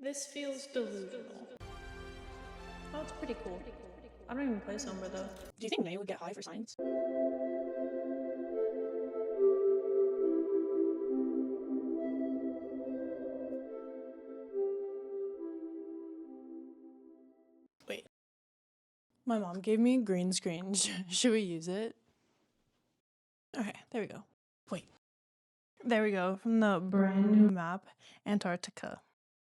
This feels delusional. Oh, it's pretty cool. I don't even play Sombra though. Do you think Mei would get high for science? Wait. My mom gave me a green screen. Should we use it? Okay, there we go. Wait. There we go, from the brand new map, Antarctica.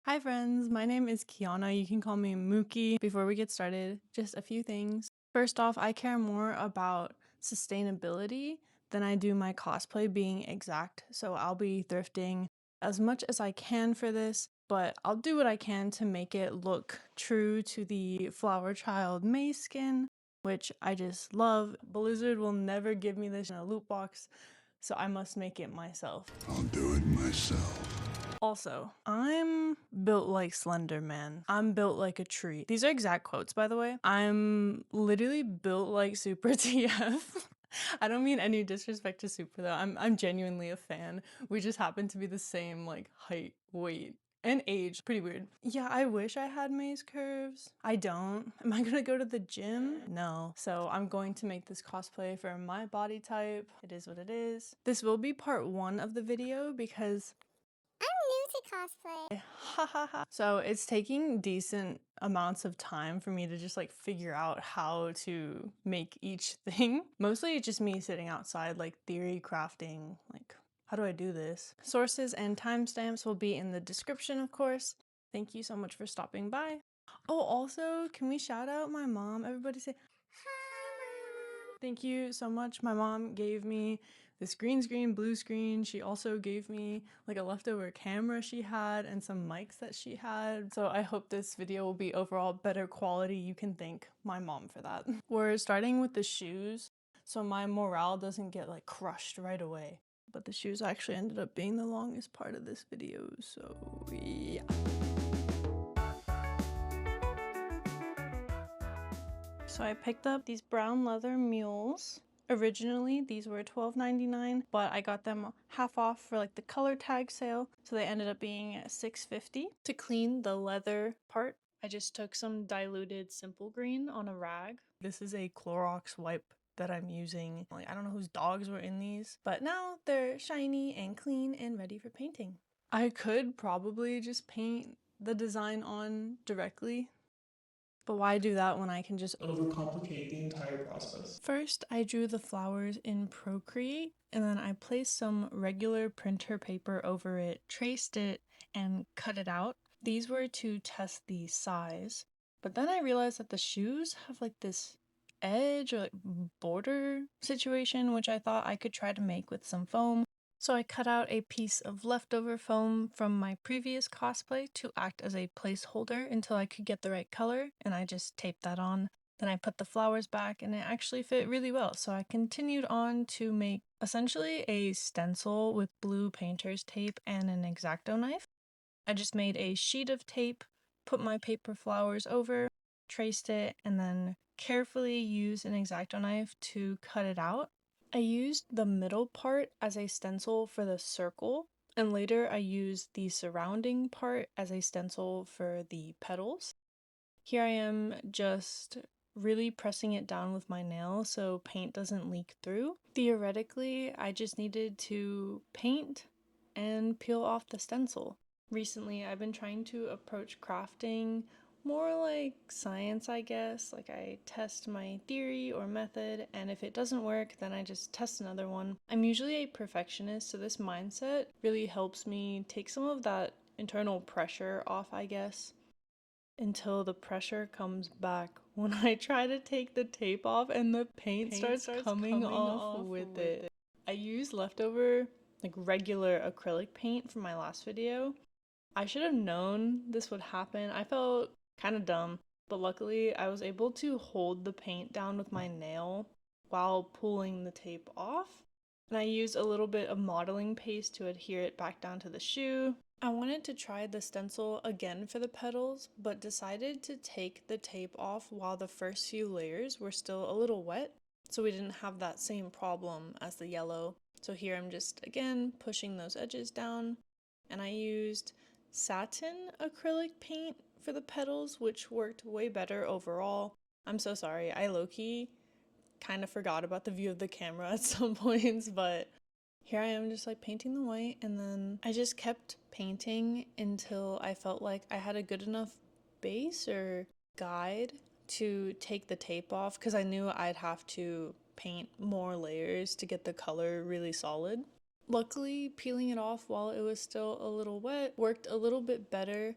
Hi friends, my name is Kiana. You can call me Mookie. Before we get started, just a few things. First off, I care more about sustainability than I do my cosplay being exact, so I'll be thrifting as much as I can for this, but I'll do what I can to make it look true to the Flower Child Mei skin, which I just love. Blizzard will never give me this in a loot box, so I must make it myself. I'll do it myself. Also, I'm built like Slender Man. I'm built like a tree. These are exact quotes, by the way. I'm literally built like Super TF. I don't mean any disrespect to Super though. I'm genuinely a fan. We just happen to be the same like height, weight, and age. Pretty weird. Yeah, I wish I had Mei's curves. I don't. Am I gonna go to the gym? No. So I'm going to make this cosplay for my body type. It is what it is. This will be part 1 of the video because cosplay. So it's taking decent amounts of time for me to just like figure out how to make each thing. Mostly it's just me sitting outside like theory crafting, like how do I do this? Sources and timestamps will be in the description, of course. Thank you so much for stopping by. Oh, also, can we shout out my mom? Everybody say hi. Thank you so much. My mom gave me this green screen, blue screen. She also gave me like a leftover camera she had and some mics that she had. So I hope this video will be overall better quality. You can thank my mom for that. We're starting with the shoes, so my morale doesn't get like crushed right away. But the shoes actually ended up being the longest part of this video, so yeah. So I picked up these brown leather mules. Originally, these were $12.99, but I got them half off for like the color tag sale, so they ended up being $6.50. To clean the leather part, I just took some diluted simple green on a rag. This is a Clorox wipe that I'm using. Like, I don't know whose dogs were in these, but now they're shiny and clean and ready for painting. I could probably just paint the design on directly, but why do that when I can just Overcomplicate the entire process. First, I drew the flowers in Procreate, and then I placed some regular printer paper over it, traced it, and cut it out. These were to test the size, but then I realized that the shoes have like this edge or like border situation, which I thought I could try to make with some foam. So I cut out a piece of leftover foam from my previous cosplay to act as a placeholder until I could get the right color, and I just taped that on. Then I put the flowers back and it actually fit really well, so I continued on to make essentially a stencil with blue painter's tape and an X-Acto knife. I just made a sheet of tape, put my paper flowers over, traced it, and then carefully used an X-Acto knife to cut it out. I used the middle part as a stencil for the circle, and later I used the surrounding part as a stencil for the petals. Here I am just really pressing it down with my nail so paint doesn't leak through. Theoretically, I just needed to paint and peel off the stencil. Recently, I've been trying to approach crafting more like science, I guess. Like, I test my theory or method, and if it doesn't work, then I just test another one. I'm usually a perfectionist, so this mindset really helps me take some of that internal pressure off, I guess, until the pressure comes back when I try to take the tape off and the paint starts coming off with it. I used leftover like regular acrylic paint from my last video. I should have known this would happen. I felt kind of dumb, but luckily I was able to hold the paint down with my nail while pulling the tape off. And I used a little bit of modeling paste to adhere it back down to the shoe. I wanted to try the stencil again for the petals, but decided to take the tape off while the first few layers were still a little wet, so we didn't have that same problem as the yellow. So here I'm just, again, pushing those edges down, and I used satin acrylic paint for the petals, which worked way better overall. I'm so sorry, I low-key kind of forgot about the view of the camera at some points, but here I am just like painting the white, and then I just kept painting until I felt like I had a good enough base or guide to take the tape off, because I knew I'd have to paint more layers to get the color really solid. Luckily, peeling it off while it was still a little wet worked a little bit better.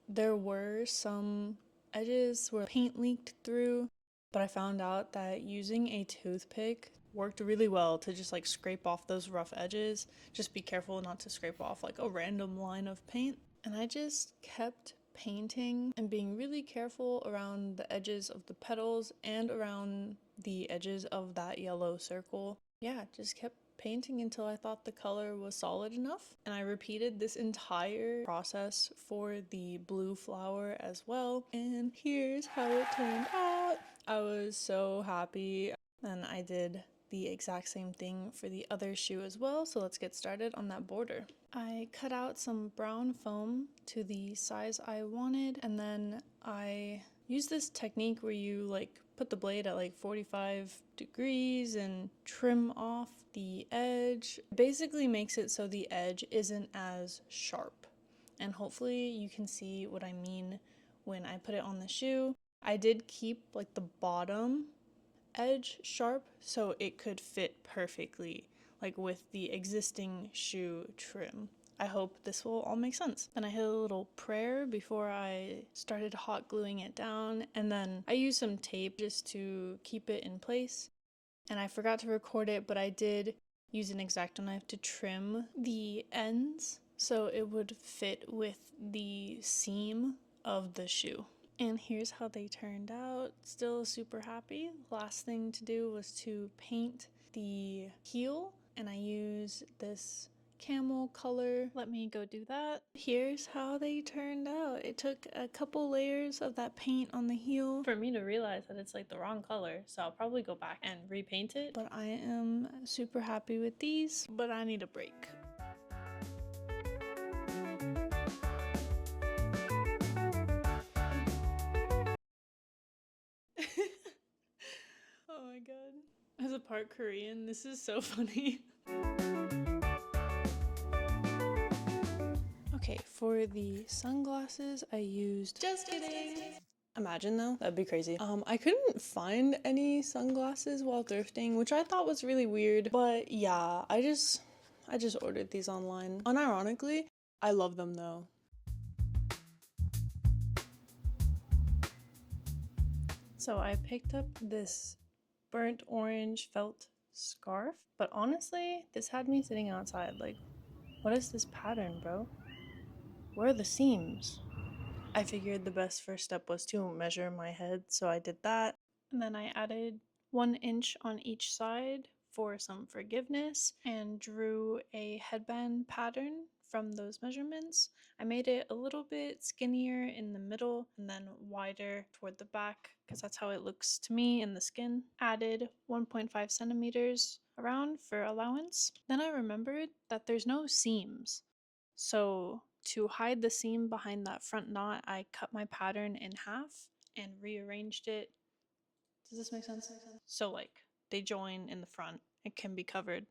There were some edges where paint leaked through, but I found out that using a toothpick worked really well to just like scrape off those rough edges. Just be careful not to scrape off like a random line of paint. And I just kept painting and being really careful around the edges of the petals and around the edges of that yellow circle. Yeah, just kept painting until I thought the color was solid enough. And I repeated this entire process for the blue flower as well. And here's how it turned out. I was so happy. And I did the exact same thing for the other shoe as well, so let's get started on that border. I cut out some brown foam to the size I wanted, and then I used this technique where you like put the blade at like 45 degrees and trim off the edge. It basically makes it so the edge isn't as sharp, and hopefully you can see what I mean when I put it on the shoe. I did keep like the bottom edge sharp so it could fit perfectly like with the existing shoe trim. I hope this will all make sense. Then I hit a little prayer before I started hot gluing it down, and then I used some tape just to keep it in place. And I forgot to record it, but I did use an X-Acto knife to trim the ends so it would fit with the seam of the shoe. And here's how they turned out. Still super happy. Last thing to do was to paint the heel, and I use this camel color. Let me go do that. Here's how they turned out. It took a couple layers of that paint on the heel for me to realize that it's like the wrong color, so I'll probably go back and repaint it. But I am super happy with these, but I need a break. Oh my god. As a part Korean, this is so funny. Okay, for the sunglasses, I used... Just kidding! Imagine though, that'd be crazy. I couldn't find any sunglasses while thrifting, which I thought was really weird. But yeah, I just ordered these online. Unironically, I love them though. So I picked up this burnt orange felt scarf, but honestly, this had me sitting outside like, what is this pattern, bro? Where are the seams? I figured the best first step was to measure my head, so I did that. And then I added 1 inch on each side for some forgiveness and drew a headband pattern from those measurements. I made it a little bit skinnier in the middle and then wider toward the back because that's how it looks to me in the skin. Added 1.5 centimeters around for allowance. Then I remembered that there's no seams. So to hide the seam behind that front knot, I cut my pattern in half and rearranged it. Does this make sense? So like they join in the front. It can be covered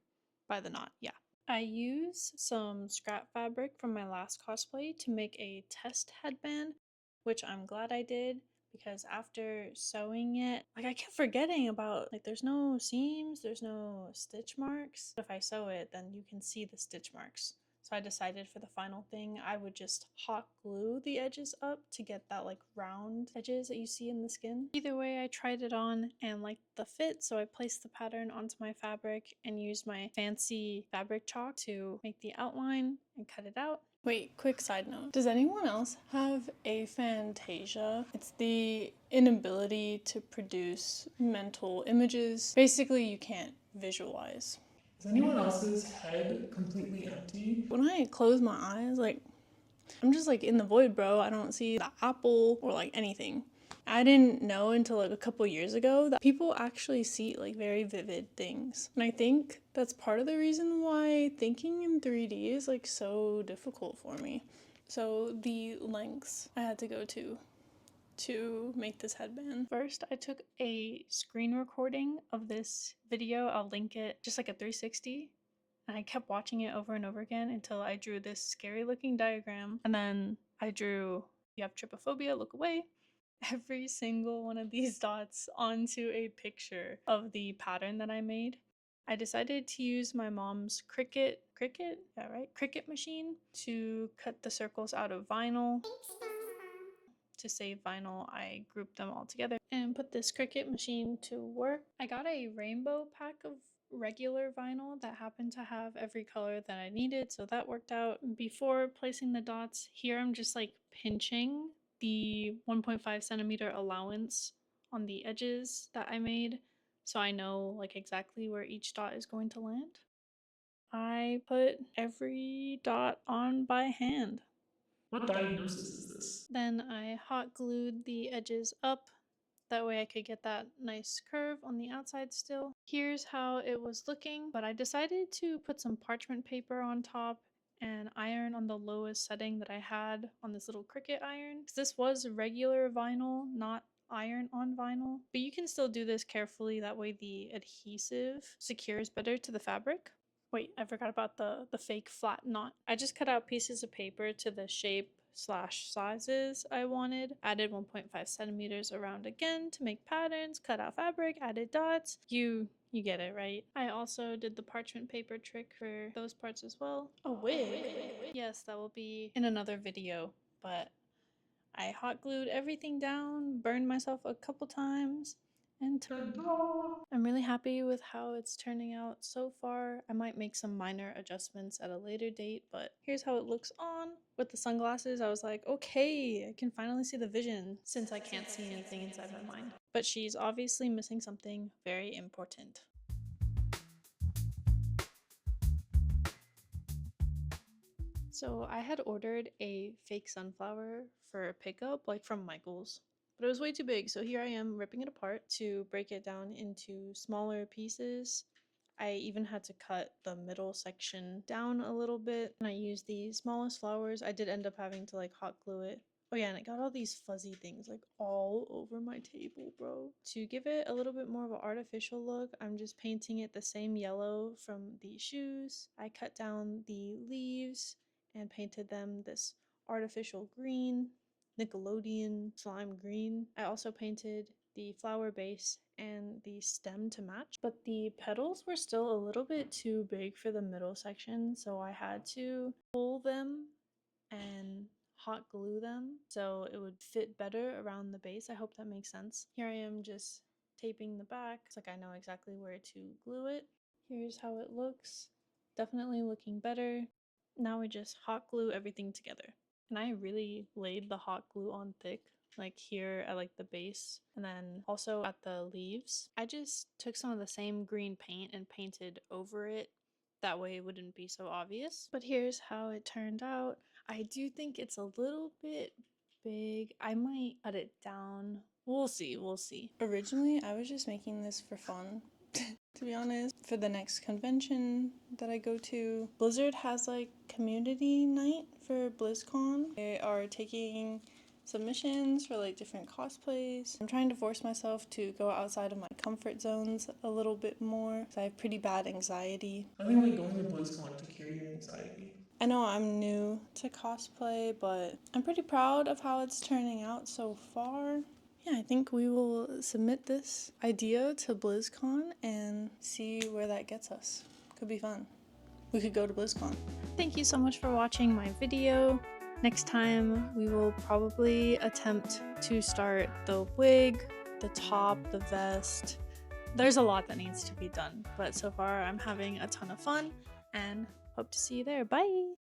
by the knot, yeah. I use some scrap fabric from my last cosplay to make a test headband, which I'm glad I did because after sewing it, like I kept forgetting about like there's no seams, there's no stitch marks. If I sew it, then you can see the stitch marks. So I decided for the final thing, I would just hot glue the edges up to get that like round edges that you see in the skin. Either way, I tried it on and liked the fit, so I placed the pattern onto my fabric and used my fancy fabric chalk to make the outline and cut it out. Wait, quick side note. Does anyone else have aphantasia? It's the inability to produce mental images. Basically, you can't visualize. Is anyone else's head completely empty? When I close my eyes, like, I'm just like in the void, bro. I don't see the apple or like anything. I didn't know until like a couple years ago that people actually see like very vivid things. And I think that's part of the reason why thinking in 3D is like so difficult for me. So the lengths I had to go to make this headband. First, I took a screen recording of this video. I'll link it, just like a 360. And I kept watching it over and over again until I drew this scary looking diagram. And then I drew, you have trypophobia, look away. Every single one of these dots onto a picture of the pattern that I made. I decided to use my mom's Cricut machine to cut the circles out of vinyl. To save vinyl, I grouped them all together and put this Cricut machine to work. I got a rainbow pack of regular vinyl that happened to have every color that I needed, so that worked out. Before placing the dots, here I'm just like pinching the 1.5 centimeter allowance on the edges that I made, so I know like exactly where each dot is going to land. I put every dot on by hand. What diagnosis is this? Then I hot glued the edges up. That way I could get that nice curve on the outside still. Here's how it was looking, but I decided to put some parchment paper on top and iron on the lowest setting that I had on this little Cricut iron. Because this was regular vinyl, not iron on vinyl. But you can still do this carefully, that way the adhesive secures better to the fabric. Wait, I forgot about the fake flat knot. I just cut out pieces of paper to the shape / sizes I wanted, added 1.5 centimeters around again to make patterns, cut out fabric, added dots. You get it, right? I also did the parchment paper trick for those parts as well. A wig? Yes, that will be in another video, but I hot glued everything down, burned myself a couple times, and I'm really happy with how it's turning out so far. I might make some minor adjustments at a later date, but here's how it looks on. With the sunglasses, I was like, okay, I can finally see the vision since I can't see anything inside my mind. But she's obviously missing something very important. So I had ordered a fake sunflower for pickup, like from Michael's, but it was way too big. So here I am ripping it apart to break it down into smaller pieces. I even had to cut the middle section down a little bit, and I used the smallest flowers. I did end up having to like hot glue it. Oh yeah, and I got all these fuzzy things like all over my table, bro. To give it a little bit more of an artificial look, I'm just painting it the same yellow from the shoes. I cut down the leaves and painted them this artificial green, Nickelodeon slime green. I also painted the flower base and the stem to match, but the petals were still a little bit too big for the middle section, so I had to pull them and hot glue them so it would fit better around the base. I hope that makes sense. Here I am just taping the back. It's like I know exactly where to glue it. Here's how it looks. Definitely looking better. Now we just hot glue everything together. And I really laid the hot glue on thick, like here at like the base and then also at the leaves. I just took some of the same green paint and painted over it. That way it wouldn't be so obvious. But here's how it turned out. I do think it's a little bit big. I might cut it down. We'll see, we'll see. Originally, I was just making this for fun. To be honest, for the next convention that I go to, Blizzard has like community night for BlizzCon. They are taking submissions for like different cosplays. I'm trying to force myself to go outside of my comfort zones a little bit more because I have pretty bad anxiety. I think like going to BlizzCon to cure your anxiety. I know I'm new to cosplay, but I'm pretty proud of how it's turning out so far. Yeah, I think we will submit this idea to BlizzCon and see where that gets us. Could be fun. We could go to BlizzCon. Thank you so much for watching my video. Next time, we will probably attempt to start the wig, the top, the vest. There's a lot that needs to be done, but so far I'm having a ton of fun and hope to see you there. Bye!